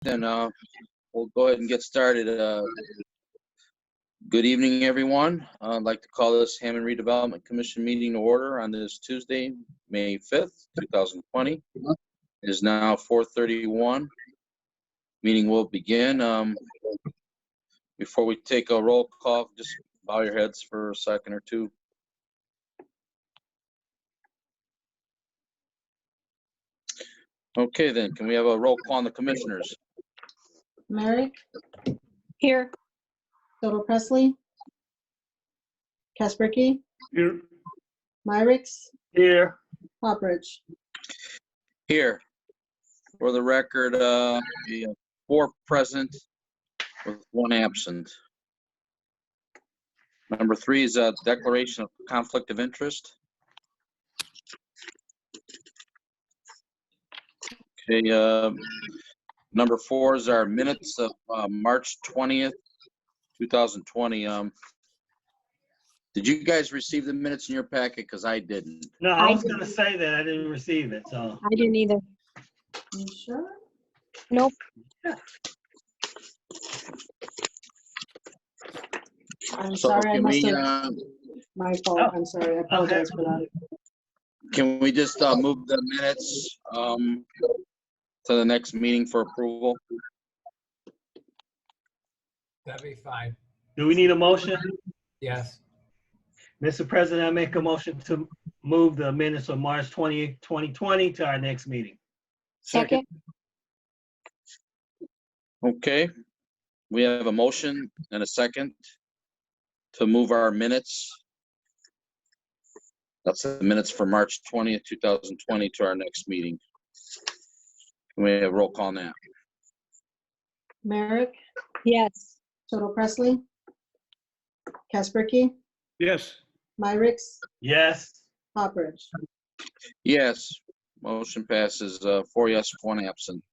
then we'll go ahead and get started. Good evening, everyone. I'd like to call this Hammond Redevelopment Commission meeting to order on this Tuesday, May 5th, 2020. It is now 4:31. Meeting will begin. Before we take a roll call, just bow your heads for a second or two. Okay, then, can we have a roll call on the commissioners? Merrick, Here. Soto Presley, Kasperky, Here. Myricks, Here. Hopperidge. Here. For the record, we have 4 present with 1 absent. Number 3 is a declaration of conflict of interest. Okay, number 4 is our minutes of March 20th, 2020. Did you guys receive the minutes in your packet? Because I didn't. No, I was gonna say that I didn't receive it, so. I didn't either. You sure? Nope. I'm So sorry, I can must we, have, my fault, I'm sorry, I apologize for that. can we just move the minutes to the next meeting for approval? That'd be fine. Do we need a motion? Yes. Mr. President, I make a motion to move the minutes of March 20th, 2020 to our next meeting. Second. Okay, we have a motion and a second to move our minutes. That's the minutes for March 20th, 2020 to our next meeting. Can we have a roll call on that? Merrick, Yes. Soto Presley, Kasperky, Yes. Myricks, Yes. Hopperidge. Yes, motion passes 4 yes, 1 absent.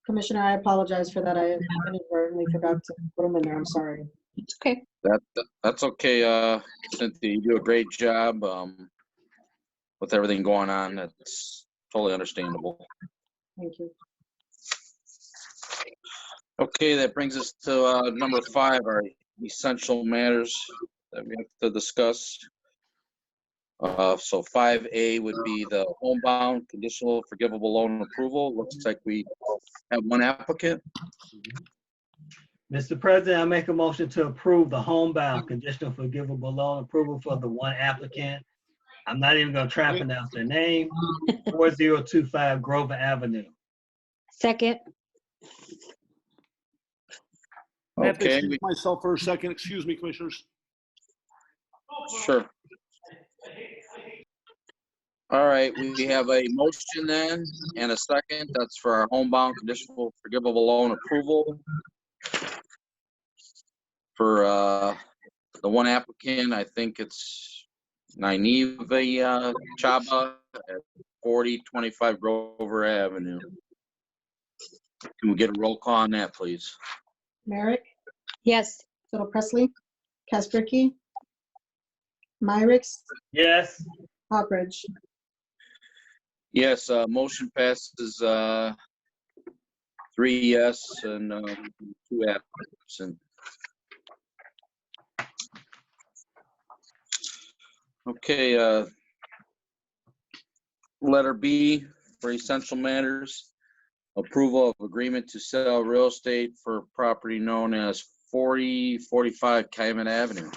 Commissioner, I apologize for that, I inadvertently forgot to put them in there, I'm sorry. It's okay. That's okay, Cynthia, you do a great job with everything going on. That's totally understandable. Thank you. Okay, that brings us to number 5, our essential matters that we have to discuss. So 5A would be the homebound conditional forgivable loan approval. Looks like we have 1 applicant. Mr. President, I make a motion to approve the homebound conditional forgivable loan approval for the 1 applicant. I'm not even gonna try to pronounce their name. 4025 Grover Avenue. Second. I have to Okay, excuse myself for a second. Excuse me, commissioners. sure. All right, we have a motion then and a second. That's for our homebound conditional forgivable loan approval. For the 1 applicant, I think it's Nynaeve Chaba at 4025 Grover Avenue. Can we get a roll call on that, please? Merrick, Yes. Soto Presley, Kasperky, Myricks, Yes. Hopperidge. Yes, motion passes 3 yes and 2 absent. Okay, letter B for essential matters. Approval of agreement to sell real estate for property known as 4045 Calumet Avenue.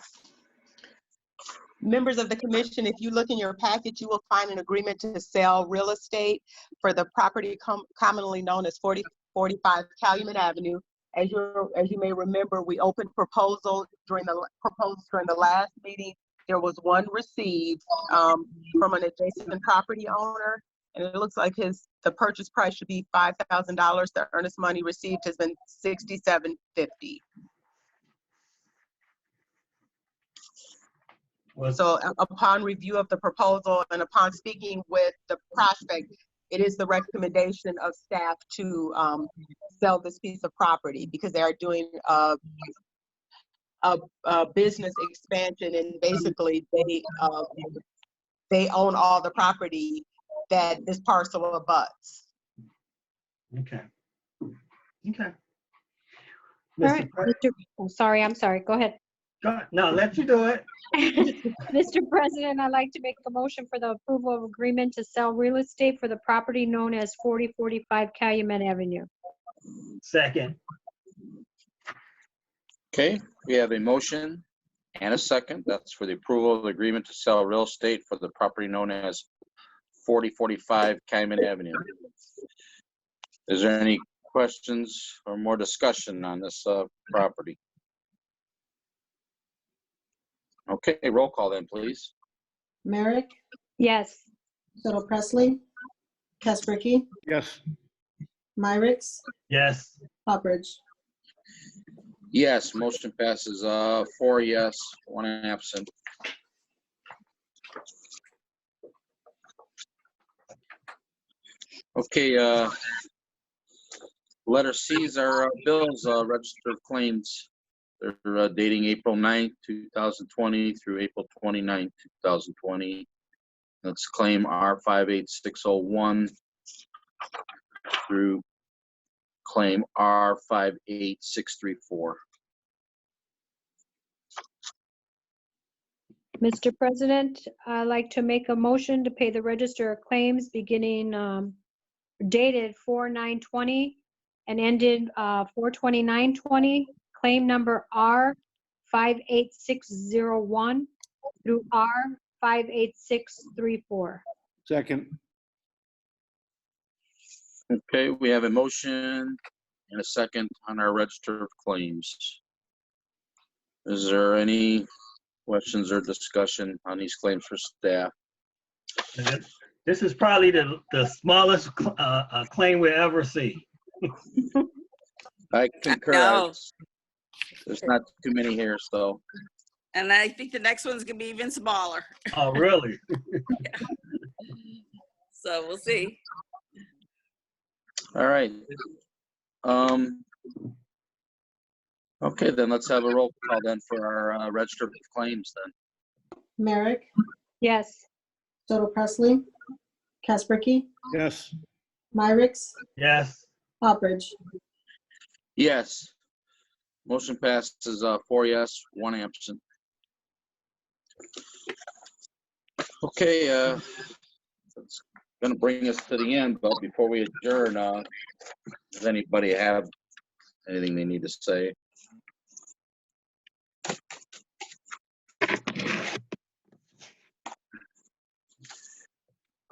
Members of the commission, if you look in your package, you will find an agreement to sell real estate for the property commonly known as 4045 Calumet Avenue. As you may remember, we opened proposals during the last meeting. There was 1 received from an adjacent property owner, and it looks like the purchase price should be $5,000. The earnest money received has been $6,750. So upon review of the proposal and upon speaking with the prospect, it is the recommendation of staff to sell this piece of property because they are doing a business expansion, and basically they own all the property that this parcel abuts. Okay. Okay. All right, I'm sorry. Go ahead. No, let you do it. Mr. President, I'd like to make a motion for the approval of agreement to sell real estate for the property known as 4045 Calumet Avenue. Second. Okay, we have a motion and a second. That's for the approval of the agreement to sell real estate for the property known as 4045 Calumet Avenue. Is there any questions or more discussion on this property? Okay, roll call then, please. Merrick, Yes. Little Presley, Casperkey, Yes. Myricks, Yes. Hopperidge. Yes, motion passes 4 yes, 1 absent. Okay, letter C is our bills, register of claims. They're dating April 9th, 2020 through April 29th, 2020. That's claim R58601 through claim R58634. Mr. President, I'd like to make a motion to pay the register of claims beginning dated 4/9/20 and ended 4/29/20. Claim number R58601 through R58634. Second. Okay, we have a motion and a second on our register of claims. Is there any questions or discussion on these claims for staff? This is probably the smallest claim we ever see. I concur. No. There's not too many here, so. And I think the next one's gonna be even smaller. Oh, really? So we'll see. All right. Okay, then let's have a roll call then for our register of claims then. Merrick, Yes. Little Presley, Casperkey, Yes. Myricks, Yes. Hopperidge. Yes. Motion passes 4 yes, 1 absent. Okay, that's gonna bring us to the end, but before we adjourn, does anybody have anything they need to say?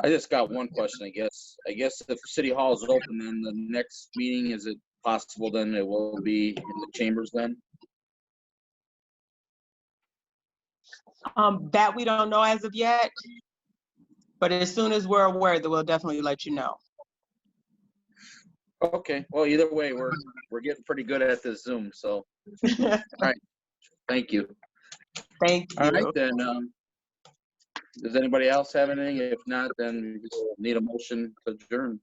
I just got one question, I guess. I guess if City Hall is open, then the next meeting, is it possible then it will be in the chambers then? That we don't know as of yet, but as soon as we're aware, then we'll definitely let you know. Okay, well, either way, we're getting pretty good at this Zoom, so, thank you. Thank All right, you. then, does anybody else have anything? If not, then we just need a motion to adjourn.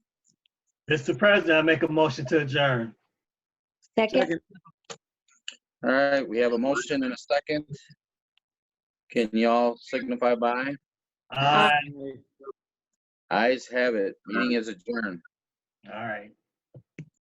Mr. President, I make a motion to adjourn. Second. All right, we have a motion and a second. Can y'all signify by? Aye. Ayes have it. Meeting is adjourned. All right.